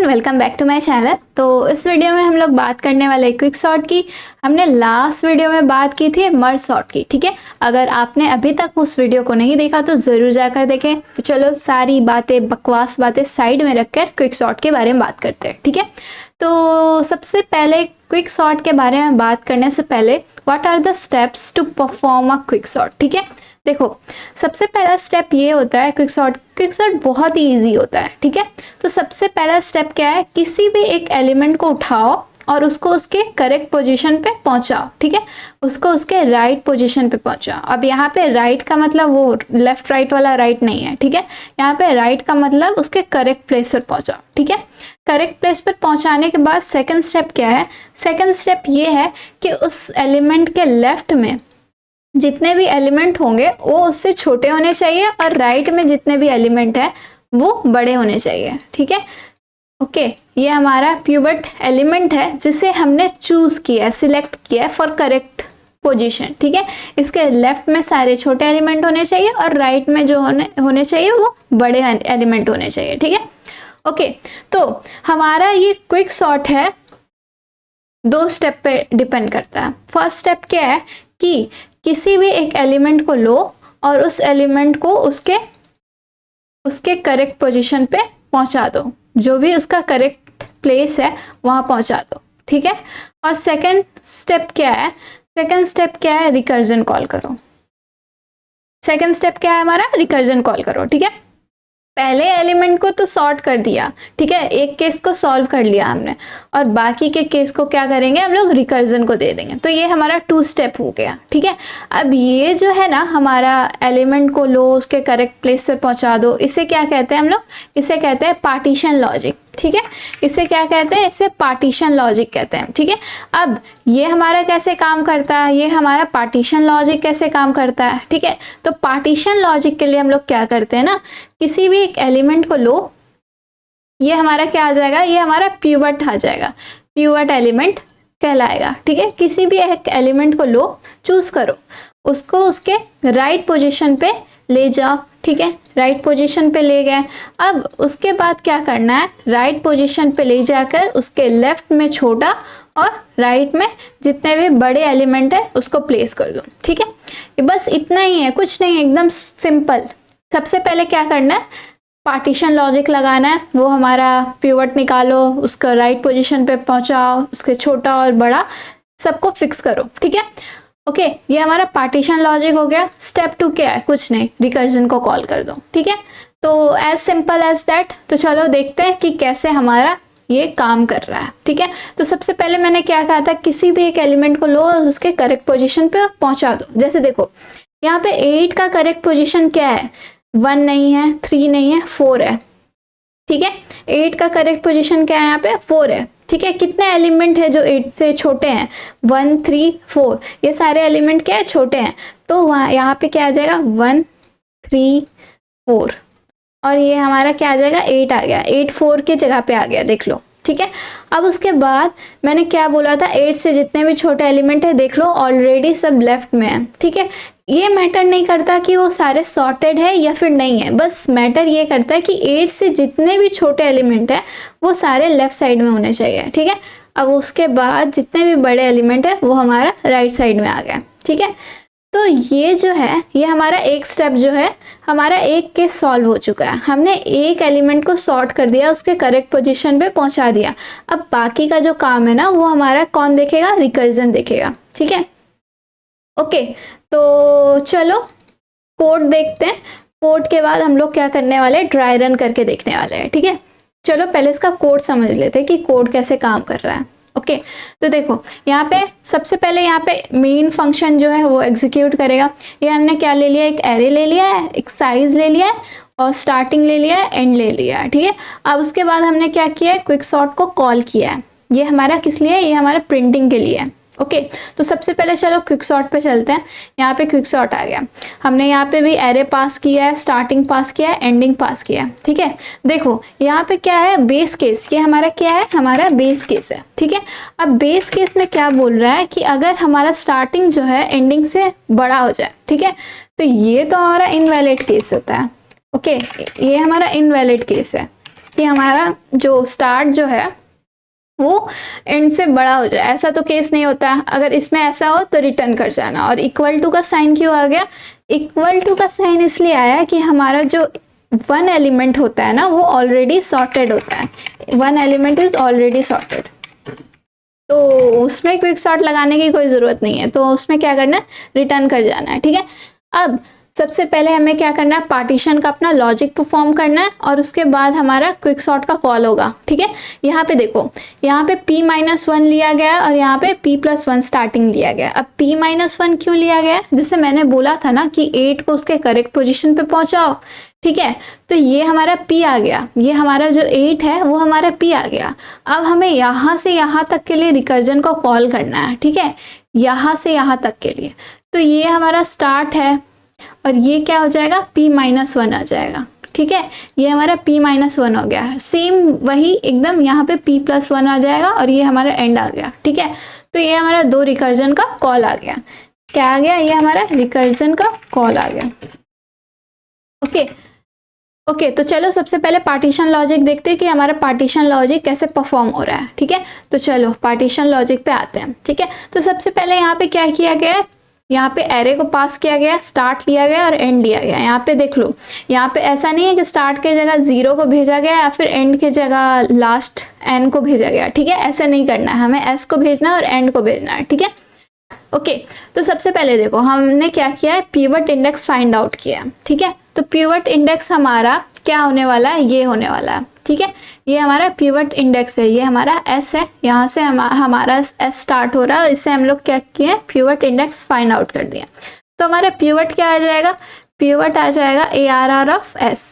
Everyone, welcome back to my channel. तो इस video में हम लोग बात करने वाले क्विक सॉर्ट की। हमने लास्ट वीडियो में बात की थी मर्ज सॉर्ट की, ठीक है। अगर आपने अभी तक उस वीडियो को नहीं देखा तो ज़रूर जाकर देखें। तो चलो सारी बातें, बकवास बातें साइड में रखकर क्विक सॉर्ट के बारे में बात करते हैं, ठीक है। तो सबसे पहले क्विक सॉर्ट के बारे में बात करने से पहले what are the steps to perform a quick sort, ठीक है। देखो, सबसे पहला स्टेप ये होता है क्विक सॉर्ट बहुत ही इजी होता है, ठीक है। तो सबसे पहला स्टेप क्या है, किसी भी एक एलिमेंट को उठाओ और उसको उसके करेक्ट पोजीशन पे पहुंचाओ, ठीक है। उसको उसके राइट पोजीशन पे पहुंचाओ। अब यहाँ पे राइट का मतलब वो लेफ्ट राइट वाला राइट नहीं है, ठीक है। यहाँ पे राइट का मतलब उसके करेक्ट प्लेस पर पहुंचाओ, ठीक है। करेक्ट प्लेस पर पहुंचाने के बाद सेकंड स्टेप क्या है, सेकंड स्टेप ये है कि उस एलिमेंट के लेफ्ट में जितने भी एलिमेंट होंगे वो उससे छोटे होने चाहिए और राइट में जितने भी एलिमेंट है वो बड़े होने चाहिए, ठीक है। ओके, ये हमारा प्यूबर्ट एलिमेंट है जिसे हमने चूज किया, सिलेक्ट किया फॉर करेक्ट पोजीशन, ठीक है। इसके लेफ्ट में सारे छोटे एलिमेंट होने चाहिए और राइट में जो होने चाहिए वो बड़े एलिमेंट होने चाहिए, ठीक है। ओके, तो हमारा ये क्विक सॉर्ट है, 2 स्टेप पे डिपेंड करता है। फर्स्ट स्टेप क्या है कि किसी भी एक एलिमेंट को लो और उस एलिमेंट को उसके करेक्ट पोजीशन पे पहुंचा दो, जो भी उसका करेक्ट प्लेस है वहां पहुंचा दो, ठीक है। और सेकंड स्टेप क्या है, सेकंड स्टेप क्या है, रिकर्जन कॉल करो। सेकंड स्टेप क्या है हमारा, रिकर्जन कॉल करो, ठीक है। पहले एलिमेंट को तो सॉर्ट कर दिया, ठीक है, एक केस को सॉल्व कर लिया हमने, और बाकी के केस को क्या करेंगे हम लोग, रिकर्जन को दे देंगे। तो ये हमारा 2 स्टेप हो गया, ठीक है। अब ये जो है ना, हमारा एलिमेंट को लो, उसके करेक्ट प्लेस पर पहुंचा दो, इसे क्या कहते हैं हम लोग, इसे कहते हैं पार्टीशन लॉजिक, ठीक है। इसे क्या कहते हैं, इसे पार्टीशन लॉजिक कहते हैं, ठीक है। अब ये हमारा कैसे काम करता है, ये हमारा पार्टीशन लॉजिक कैसे काम करता है, ठीक है। तो पार्टीशन लॉजिक के लिए हम लोग क्या करते हैं ना, किसी भी एक एलिमेंट को लो, ये हमारा क्या आ जाएगा, ये हमारा प्यूबर्ट आ जाएगा, प्यूबर्ट एलिमेंट कहलाएगा, ठीक है। किसी भी एक एलिमेंट को लो, चूज करो, उसको उसके राइट पोजीशन पे ले जाओ, ठीक है। राइट पोजीशन पे ले गए। अब उसके बाद क्या करना है, राइट पोजीशन पे ले जाकर उसके लेफ्ट में छोटा और राइट में जितने भी बड़े एलिमेंट है उसको प्लेस कर दो, ठीक है। ये बस इतना ही है, कुछ नहीं, एकदम सिंपल। सबसे पहले क्या करना है, पार्टीशन लॉजिक लगाना है, वो हमारा प्यूबर्ट निकालो, उसका राइट पोजीशन पे पहुंचाओ, उसके छोटा और बड़ा सबको फिक्स करो, ठीक है। ओके, ये हमारा पार्टीशन लॉजिक हो गया। स्टेप 2 क्या है, कुछ नहीं, रिकर्जन को कॉल कर दो, ठीक है। तो एज सिंपल एज दैट। तो चलो देखते हैं कि कैसे हमारा ये काम कर रहा है, ठीक है। तो सबसे पहले मैंने क्या कहा था, किसी भी एक एलिमेंट को लो और उसके करेक्ट पोजीशन पे पहुंचा दो। जैसे देखो यहाँ पे 8 का करेक्ट पोजीशन क्या है, 1 नहीं है, 3 नहीं है, 4 है, ठीक है। 8 का करेक्ट पोजीशन क्या है, यहाँ पे 4 है, ठीक है। कितने एलिमेंट है जो 8 से छोटे हैं, 1 3 4, ये सारे एलिमेंट क्या है, छोटे हैं। तो वहाँ यहाँ पे क्या आ जाएगा, 1 3 4, और ये हमारा क्या आ जाएगा, 8 आ गया, 8 4 की जगह पे आ गया, देख लो, ठीक है। अब उसके बाद मैंने क्या बोला था, 8 से जितने भी छोटे एलिमेंट है देख लो ऑलरेडी सब लेफ्ट में है, ठीक है। ये मैटर नहीं करता कि वो सारे सॉर्टेड है या फिर नहीं है, बस मैटर ये करता है कि 8 से जितने भी छोटे एलिमेंट है वो सारे लेफ्ट साइड में होने चाहिए, ठीक है। अब उसके बाद जितने भी बड़े एलिमेंट है वो हमारा राइट साइड में आ गया, ठीक है। तो ये जो है, ये हमारा एक स्टेप जो है, हमारा एक केस सॉल्व हो चुका है। हमने एक एलिमेंट को सॉर्ट कर दिया, उसके करेक्ट पोजीशन पे पहुंचा दिया। अब बाकी का जो काम है ना वो हमारा कौन देखेगा, रिकर्जन देखेगा, ठीक है। ओके, तो चलो कोड देखते हैं। कोड के बाद हम लोग क्या करने वाले हैं, ड्राई रन करके देखने वाले हैं, ठीक है। चलो पहले इसका कोड समझ लेते हैं कि कोड कैसे काम कर रहा है। ओके, तो देखो यहाँ पे सबसे पहले यहाँ पे मेन फंक्शन जो है वो एग्जीक्यूट करेगा। ये हमने क्या ले लिया, एक एरे ले लिया है, एक साइज ले लिया है और स्टार्टिंग ले लिया है, एंड ले लिया है, ठीक है। अब उसके बाद हमने क्या किया है, क्विक सॉर्ट को कॉल किया है। ये हमारा किस लिए है, ये हमारा प्रिंटिंग के लिए है। ओके, तो सबसे पहले चलो क्विक सॉर्ट पे चलते हैं। यहाँ पे क्विक सॉर्ट आ गया, हमने यहाँ पे भी एरे पास किया है, स्टार्टिंग पास किया है, एंडिंग पास किया है, ठीक है। देखो यहाँ पे क्या है, बेस केस, ये हमारा क्या है, हमारा बेस केस है, ठीक है। अब बेस केस में क्या बोल रहा है कि अगर हमारा स्टार्टिंग जो है एंडिंग से बड़ा हो जाए, ठीक है, तो ये तो हमारा इनवैलिड केस होता है। ओके, ये हमारा इनवैलिड केस है, कि हमारा जो स्टार्ट जो है वो एंड से बड़ा हो जाए। ऐसा तो केस नहीं होता, अगर इसमें ऐसा हो तो रिटर्न कर जाना। और इक्वल टू का साइन क्यों आ गया? इक्वल टू का साइन इसलिए आया कि हमारा जो वन एलिमेंट होता है ना वो ऑलरेडी सॉर्टेड होता है, one element is already sorted, तो उसमें क्विक सॉर्ट लगाने की कोई ज़रूरत नहीं है, तो उसमें क्या करना है, रिटर्न कर जाना है। ठीक है, अब सबसे पहले हमें क्या करना है, पार्टीशन का अपना लॉजिक परफॉर्म करना है और उसके बाद हमारा क्विक सॉर्ट का कॉल होगा। ठीक है, यहाँ पे देखो, यहाँ पे p-1 लिया गया और यहाँ पे p+1 स्टार्टिंग लिया गया। अब p-1 क्यों लिया गया? जैसे मैंने बोला था ना कि 8 को उसके करेक्ट पोजीशन पे पहुंचाओ। ठीक है, तो ये हमारा p आ गया, ये हमारा जो 8 है वो हमारा p आ गया। अब हमें यहाँ से यहाँ तक के लिए रिकर्जन को कॉल करना है। ठीक है, यहाँ से यहाँ तक के लिए, तो ये हमारा स्टार्ट है और ये क्या हो जाएगा, p-1 आ जाएगा। ठीक है, ये हमारा p-1 हो गया। सेम वही एकदम यहाँ पे p+1 आ जाएगा और ये हमारा एंड आ गया। ठीक है, तो ये हमारा 2 रिकर्जन का कॉल आ गया। क्या आ गया? ये हमारा रिकर्जन का कॉल आ गया। ओके, तो चलो सबसे पहले पार्टीशन लॉजिक देखते हैं कि हमारा पार्टीशन लॉजिक कैसे परफॉर्म हो रहा है। ठीक है, तो चलो पार्टीशन लॉजिक पे आते हैं। ठीक है, तो सबसे पहले यहाँ पे क्या किया गया है, यहाँ पे एरे को पास किया गया, स्टार्ट लिया गया और एंड लिया गया। यहाँ पे देख लो, यहाँ पे ऐसा नहीं है कि स्टार्ट के जगह 0 को भेजा गया या फिर एंड के जगह लास्ट n को भेजा गया। ठीक है, ऐसा नहीं करना है, हमें s को भेजना है और एंड को भेजना है। ठीक है, ओके, तो सबसे पहले देखो हमने क्या किया है, पिवट इंडेक्स फाइंड आउट किया है। ठीक है, तो पिवट इंडेक्स हमारा क्या होने वाला है, ये होने वाला है। ठीक है, ये हमारा पिवट इंडेक्स है, ये हमारा s है, यहाँ से हमारा s स्टार्ट हो रहा है, इससे हम लोग क्या किए, पिवट इंडेक्स फाइंड आउट कर दिया। तो हमारा पिवट क्या आ जाएगा, पिवट आ जाएगा ARR ऑफ s,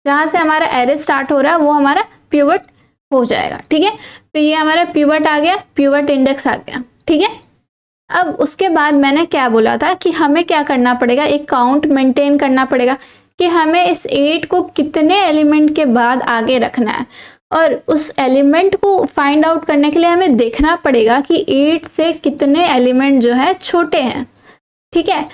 जहाँ से हमारा एरे स्टार्ट हो रहा है वो हमारा पिवट हो जाएगा। ठीक है, तो ये हमारा पिवट आ गया, पिवट इंडेक्स आ गया। ठीक है, अब उसके बाद मैंने क्या बोला था कि हमें क्या करना पड़ेगा, एक काउंट मेंटेन करना पड़ेगा कि हमें इस 8 को कितने एलिमेंट के बाद आगे रखना है, और उस एलिमेंट को फाइंड आउट करने के लिए हमें देखना पड़ेगा कि 8 से कितने एलिमेंट जो है छोटे हैं। ठीक है,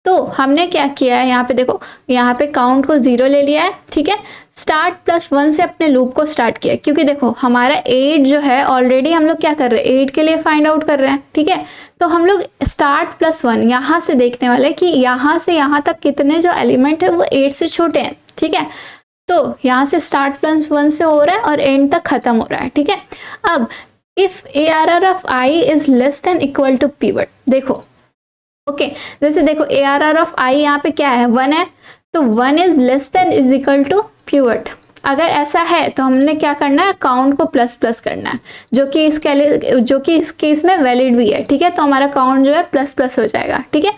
तो हमने क्या किया है, यहाँ पे देखो, यहाँ पे काउंट को 0 ले लिया है। ठीक है, स्टार्ट +1 से अपने लूप को स्टार्ट किया, क्योंकि देखो हमारा 8 जो है ऑलरेडी हम लोग क्या कर रहे हैं, 8 के लिए फाइंड आउट कर रहे हैं। ठीक है, तो हम लोग स्टार्ट +1 यहाँ से देखने वाले कि यहाँ से यहाँ तक कितने जो एलिमेंट है वो 8 से छोटे हैं। ठीक है, तो यहाँ से स्टार्ट +1 से हो रहा है और एंड तक खत्म हो रहा है। ठीक है, अब if ARR of i is less than equal to pivot, देखो ओके, जैसे देखो ARR ऑफ i यहाँ पे क्या है, 1 है, तो 1 is less than is equal to pivot. अगर ऐसा है तो हमने क्या करना है, काउंट को ++ करना है, जो कि इस केस में वैलिड भी है। ठीक है, तो हमारा काउंट जो है ++ हो जाएगा। ठीक है,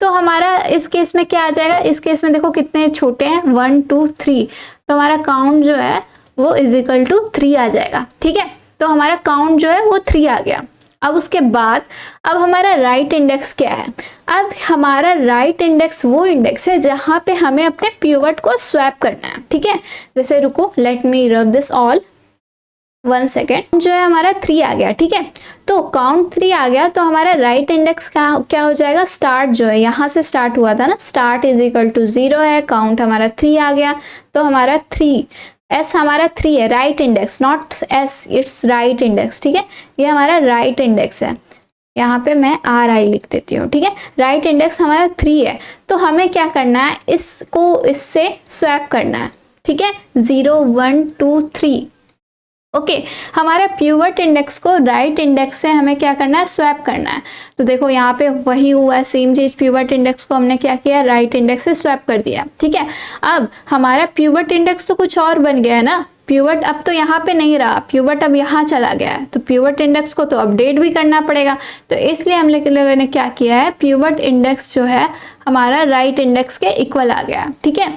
तो हमारा इस केस में क्या आ जाएगा, इस केस में देखो कितने छोटे हैं, 1 2 3, तो हमारा काउंट जो है वो इज इक्वल टू 3 आ जाएगा। ठीक है, तो हमारा काउंट जो है वो 3 आ गया। अब उसके बाद अब हमारा राइट इंडेक्स क्या है, अब हमारा राइट इंडेक्स वो इंडेक्स है जहाँ पे हमें अपने पिवट को स्वैप करना है। ठीक है, जैसे रुको, let me rub this all 1 second, जो है हमारा 3 आ गया। ठीक है, तो काउंट 3 आ गया, तो हमारा राइट इंडेक्स क्या हो जाएगा, स्टार्ट जो है यहाँ से स्टार्ट हुआ था ना, स्टार्ट इज इक्वल टू 0 है, काउंट हमारा 3 आ गया, तो हमारा 3 S हमारा 3 है, right index, not S, it's right index. ठीक है, ये हमारा राइट इंडेक्स है, यहाँ पे मैं RI लिख देती हूँ। ठीक है, राइट इंडेक्स हमारा 3 है, तो हमें क्या करना है, इसको इससे स्वैप करना है। ठीक है, 0 1 2 3। ओके, हमारा पिवट इंडेक्स को राइट इंडेक्स से हमें क्या करना है, स्वैप करना है। तो देखो यहाँ पे वही हुआ, सेम चीज, पिवट इंडेक्स को हमने क्या किया, राइट इंडेक्स से स्वैप कर दिया। ठीक है, अब हमारा पिवट इंडेक्स तो कुछ और बन गया है ना, पिवट अब तो यहाँ पे नहीं रहा, पिवट अब यहाँ चला गया है, तो पिवट इंडेक्स को तो अपडेट भी करना पड़ेगा। तो इसलिए हम लोगों ने क्या किया है, पिवट इंडेक्स जो है हमारा राइट इंडेक्स के इक्वल आ गया। ठीक है,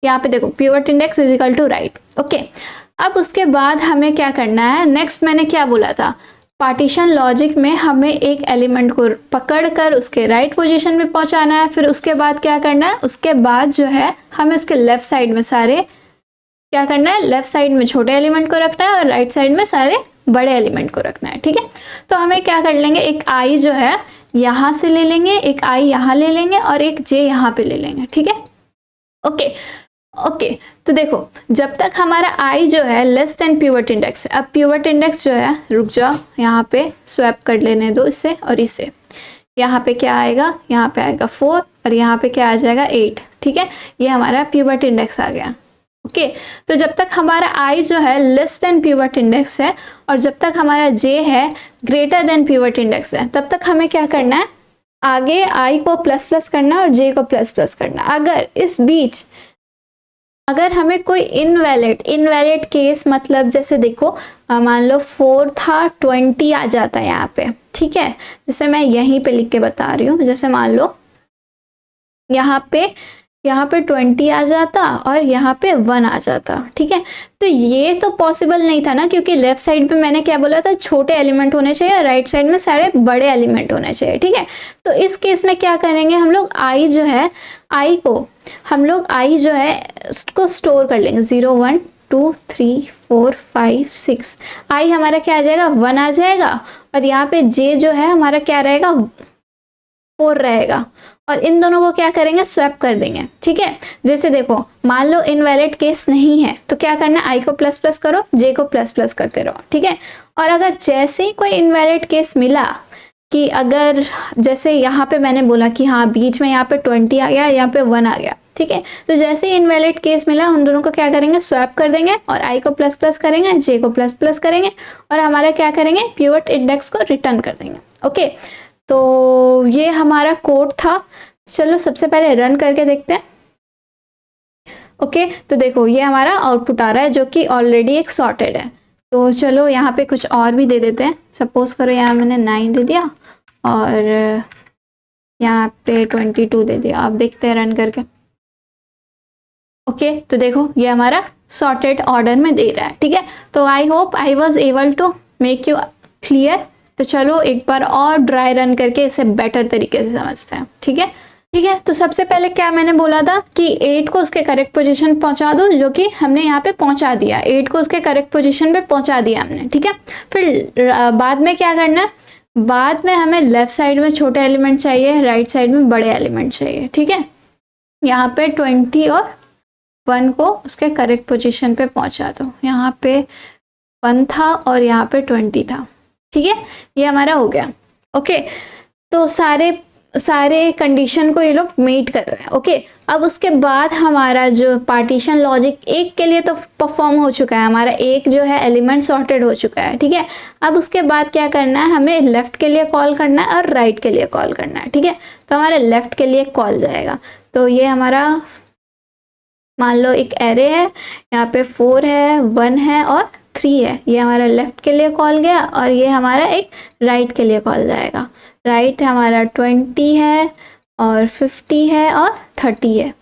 यहाँ पे देखो pivot index is equal to right. Okay, अब उसके बाद हमें क्या करना है, नेक्स्ट मैंने क्या बोला था, पार्टीशन लॉजिक में हमें एक एलिमेंट को पकड़कर उसके राइट पोजीशन में पहुंचाना है, फिर उसके बाद क्या करना है, उसके बाद जो है हमें उसके लेफ्ट साइड में सारे क्या करना है, लेफ्ट साइड में छोटे एलिमेंट को रखना है और राइट साइड में सारे बड़े एलिमेंट को रखना है। ठीक है, तो हमें क्या कर लेंगे, एक i जो है यहाँ से ले लेंगे, एक i यहाँ ले लेंगे और एक j यहाँ पे ले लेंगे। ठीक है, ओके, ओके तो देखो जब तक हमारा आई जो है लेस देन पिवट इंडेक्स है, अब पिवट इंडेक्स जो है, रुक जाओ यहाँ पे स्वैप कर लेने दो इससे और इससे, यहाँ पे क्या आएगा, यहाँ पे आएगा 4 और यहाँ पे क्या आ जाएगा 8, ठीक है, ये हमारा पिवट इंडेक्स आ गया। ओके तो जब तक हमारा आई जो है लेस देन पिवट इंडेक्स है और जब तक हमारा जे है ग्रेटर देन पिवट इंडेक्स है, तब तक हमें क्या करना है, आगे आई को प्लस प्लस करना और जे को प्लस प्लस करना। अगर इस बीच अगर हमें कोई इनवैलिड केस, मतलब जैसे देखो मान लो 4 था 20 आ जाता है यहाँ पे, ठीक है, जैसे मैं यहीं पे लिख के बता रही हूँ, जैसे मान लो यहाँ पे 20 आ जाता और यहाँ पे 1 आ जाता, ठीक है, तो ये तो पॉसिबल नहीं था ना, क्योंकि लेफ्ट साइड पे मैंने क्या बोला था, छोटे एलिमेंट होने चाहिए और राइट साइड में सारे बड़े एलिमेंट होने चाहिए, ठीक है। तो इस केस में क्या करेंगे हम लोग, आई जो है उसको स्टोर कर लेंगे, 0 1 2 3 4 5 6, आई हमारा क्या आ जाएगा 1 आ जाएगा और यहाँ पे जे जो है हमारा क्या रहेगा 4 रहेगा और इन दोनों को क्या करेंगे स्वैप कर देंगे, ठीक है। जैसे देखो मान लो इनवैलिड केस नहीं है तो क्या करना है, आई को प्लस प्लस करो, जे को प्लस प्लस करते रहो, ठीक है। और अगर जैसे ही कोई इनवैलिड केस मिला कि अगर जैसे यहाँ पे मैंने बोला कि हाँ बीच में यहाँ पे 20 आ गया, यहाँ पे 1 आ गया, ठीक है, तो जैसे ही इनवैलिड केस मिला उन दोनों को क्या करेंगे स्वैप कर देंगे और आई को प्लस प्लस करेंगे, जे को प्लस प्लस करेंगे और हमारा क्या करेंगे पिवट इंडेक्स को रिटर्न कर देंगे। ओके तो ये हमारा कोड था, चलो सबसे पहले रन करके देखते हैं। ओके तो देखो ये हमारा आउटपुट आ रहा है जो कि ऑलरेडी एक सॉर्टेड है। तो चलो यहाँ पे कुछ और भी दे देते हैं, सपोज करो यहाँ मैंने 9 दे दिया और यहाँ पे 22 दे दिया, आप देखते हैं रन करके। ओके तो देखो ये हमारा सॉर्टेड ऑर्डर में दे रहा है, ठीक है। तो I hope I was able to make you clear. तो चलो एक बार और ड्राई रन करके इसे बेटर तरीके से समझते हैं, ठीक है। ठीक है तो सबसे पहले क्या मैंने बोला था कि 8 को उसके करेक्ट पोजीशन पहुंचा दो, जो कि हमने यहाँ पे पहुंचा दिया, 8 को उसके करेक्ट पोजीशन पे पहुंचा दिया हमने, ठीक है। फिर बाद में क्या करना है, बाद में हमें लेफ्ट साइड में छोटे एलिमेंट चाहिए, राइट साइड में बड़े एलिमेंट चाहिए, ठीक है। यहाँ पे 20 और 1 को उसके करेक्ट पोजीशन पे पहुंचा दो, यहाँ पे 1 था और यहाँ पे 20 था, ठीक है, ये हमारा हो गया। ओके तो सारे कंडीशन को ये लोग मीट कर रहे हैं। ओके अब उसके बाद हमारा जो पार्टीशन लॉजिक एक के लिए तो परफॉर्म हो चुका है, हमारा एक जो है एलिमेंट सॉर्टेड हो चुका है, ठीक है। अब उसके बाद क्या करना है, हमें लेफ्ट के लिए कॉल करना है और राइट के लिए कॉल करना है, ठीक है। तो हमारे लेफ्ट के लिए कॉल जाएगा, तो ये हमारा मान लो एक एरे है, यहाँ पे 4 है 1 है और 3 है, ये हमारा लेफ्ट के लिए कॉल गया और ये हमारा एक राइट के लिए कॉल जाएगा। राइट हमारा 20 है और 50 है और 30 है।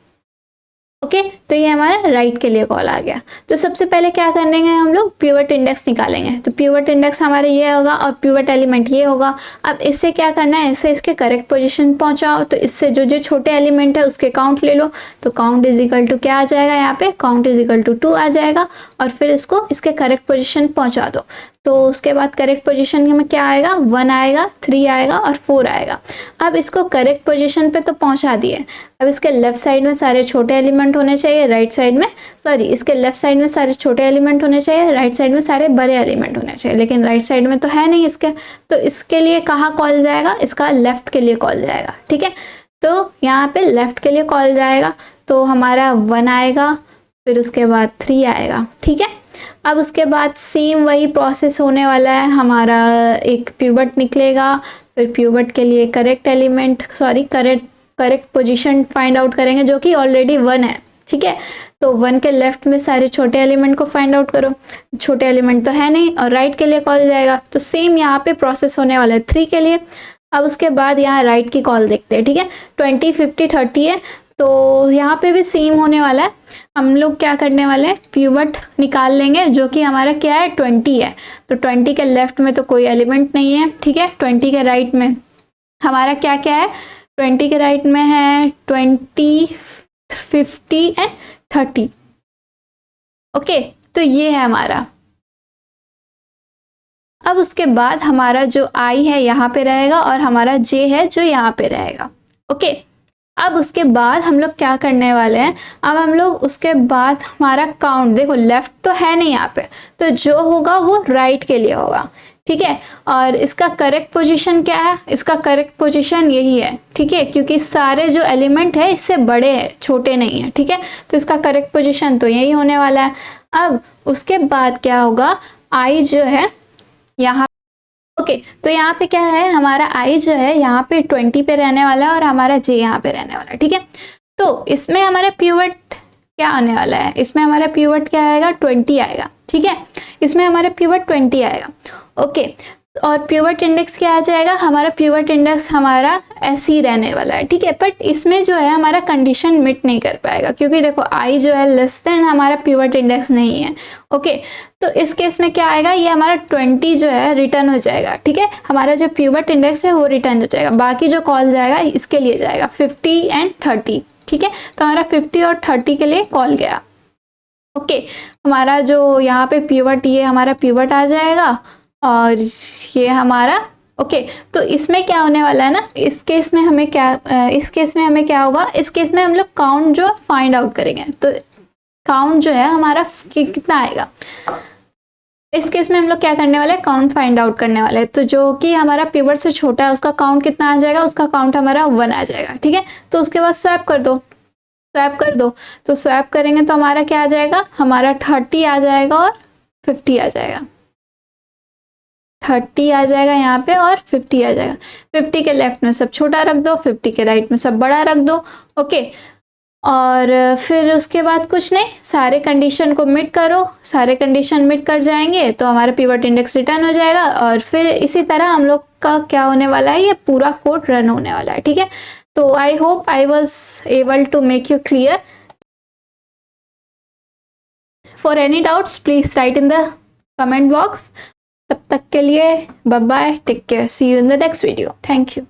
ओके तो ये हमारा राइट के लिए कॉल आ गया। तो सबसे पहले क्या करेंगे हम लोग, पिवट इंडेक्स निकालेंगे। तो पिवट इंडेक्स हमारे ये होगा और पिवट एलिमेंट ये होगा। अब इससे क्या करना है, इससे इसके करेक्ट पोजीशन पहुंचाओ, तो इससे जो जो छोटे एलिमेंट है उसके काउंट ले लो। तो काउंट इज इक्वल टू क्या आ जाएगा, यहाँ पे काउंट इज इक्वल टू 2 आ जाएगा और फिर इसको इसके करेक्ट पोजिशन पहुँचा दो। तो उसके बाद करेक्ट पोजीशन में क्या आएगा, 1 आएगा, 3 आएगा और 4 आएगा। अब इसको करेक्ट पोजीशन पे तो पहुंचा दिए, अब इसके लेफ्ट साइड में सारे छोटे एलिमेंट होने चाहिए, राइट साइड में इसके लेफ्ट साइड में सारे छोटे एलिमेंट होने चाहिए, राइट साइड में सारे बड़े एलिमेंट होने चाहिए, लेकिन राइट साइड में तो है नहीं इसके। तो इसके लिए कहाँ कॉल जाएगा, इसका लेफ्ट के लिए कॉल जाएगा, ठीक है। तो यहाँ पे लेफ्ट के लिए कॉल जाएगा, तो हमारा 1 आएगा, फिर उसके बाद 3 आएगा, ठीक है। अब उसके बाद सेम वही प्रोसेस होने वाला है, हमारा एक पिवट निकलेगा, फिर पिवट के लिए correct element correct position find out करेंगे, जो कि ऑलरेडी 1 है, ठीक है। तो 1 के लेफ्ट में सारे छोटे एलिमेंट को फाइंड आउट करो, छोटे एलिमेंट तो है नहीं, और राइट के लिए कॉल जाएगा। तो सेम यहाँ पे प्रोसेस होने वाला है 3 के लिए। अब उसके बाद यहाँ राइट की कॉल देखते हैं, ठीक है। 20 50 30 है, तो यहाँ पे भी सेम होने वाला है। हम लोग क्या करने वाले हैं, पिवट निकाल लेंगे, जो कि हमारा क्या है 20 है। तो 20 के लेफ्ट में तो कोई एलिमेंट नहीं है, ठीक है। 20 के राइट में हमारा क्या क्या है, 20 के राइट में है 20 50 एंड 30। ओके तो ये है हमारा। अब उसके बाद हमारा जो आई है यहाँ पे रहेगा और हमारा जे है जो यहाँ पे रहेगा। ओके अब उसके बाद हम लोग क्या करने वाले हैं, अब हम लोग उसके बाद हमारा काउंट, देखो लेफ्ट तो है नहीं यहाँ पे, तो जो होगा वो राइट के लिए होगा, ठीक है। और इसका करेक्ट पोजीशन क्या है, इसका करेक्ट पोजीशन यही है, ठीक है, क्योंकि सारे जो एलिमेंट है इससे बड़े हैं, छोटे नहीं है, ठीक है। तो इसका करेक्ट पोजीशन तो यही होने वाला है। अब उसके बाद क्या होगा, आई जो है यहाँ, ओके तो यहाँ पे क्या है, हमारा आई जो है यहाँ पे 20 पे रहने वाला है और हमारा जे यहाँ पे रहने वाला है, ठीक है। तो इसमें हमारा पिवट क्या आने वाला है, इसमें हमारा पिवट क्या आएगा, 20 आएगा, ठीक है। इसमें हमारा पिवट 20 आएगा, ओके। और पिवट इंडेक्स क्या आ जाएगा, हमारा पिवट इंडेक्स हमारा ऐसे ही रहने वाला है, ठीक है। बट इसमें जो है हमारा कंडीशन मिट नहीं कर पाएगा, क्योंकि देखो आई जो है लेस देन हमारा पिवट इंडेक्स नहीं है, ओके। तो इस केस में क्या आएगा, ये हमारा 20 जो है रिटर्न हो जाएगा, ठीक है। हमारा जो पिवट इंडेक्स है वो रिटर्न हो जाएगा, बाकी जो कॉल जाएगा इसके लिए जाएगा 50 एंड 30, ठीक है। तो हमारा 50 और 30 के लिए कॉल गया, ओके। हमारा जो यहाँ पे पिवट, ये हमारा पिवट आ जाएगा और ये हमारा, ओके। तो इसमें क्या होने वाला है ना, इस केस में हमें क्या, इस केस में हमें क्या होगा, इस केस में हम लोग काउंट जो फाइंड आउट करेंगे। तो काउंट जो है हमारा कितना आएगा, इस केस में हम लोग क्या करने वाले हैं, काउंट फाइंड आउट करने वाले हैं। तो जो कि हमारा पिवट से छोटा है उसका काउंट कितना आ जाएगा, उसका काउंट हमारा 1 आ जाएगा, ठीक है। तो उसके बाद स्वैप कर दो, स्वैप कर दो। तो स्वैप करेंगे तो हमारा क्या आ जाएगा, हमारा 30 आ जाएगा और 50 आ जाएगा, 30 आ जाएगा यहाँ पे और 50 आ जाएगा। 50 के लेफ्ट में सब छोटा रख दो, 50 के राइट में सब बड़ा रख दो, ओके। और फिर उसके बाद कुछ नहीं, सारे कंडीशन को मिट करो, सारे कंडीशन मिट कर जाएंगे तो हमारा पिवट इंडेक्स रिटर्न हो जाएगा। और फिर इसी तरह हम लोग का क्या होने वाला है, ये पूरा कोड रन होने वाला है, ठीक है। तो I hope I was able to make you clear. For any doubts please write in the comment box. तब तक के लिए bye bye, take care, see you in the next video, thank you.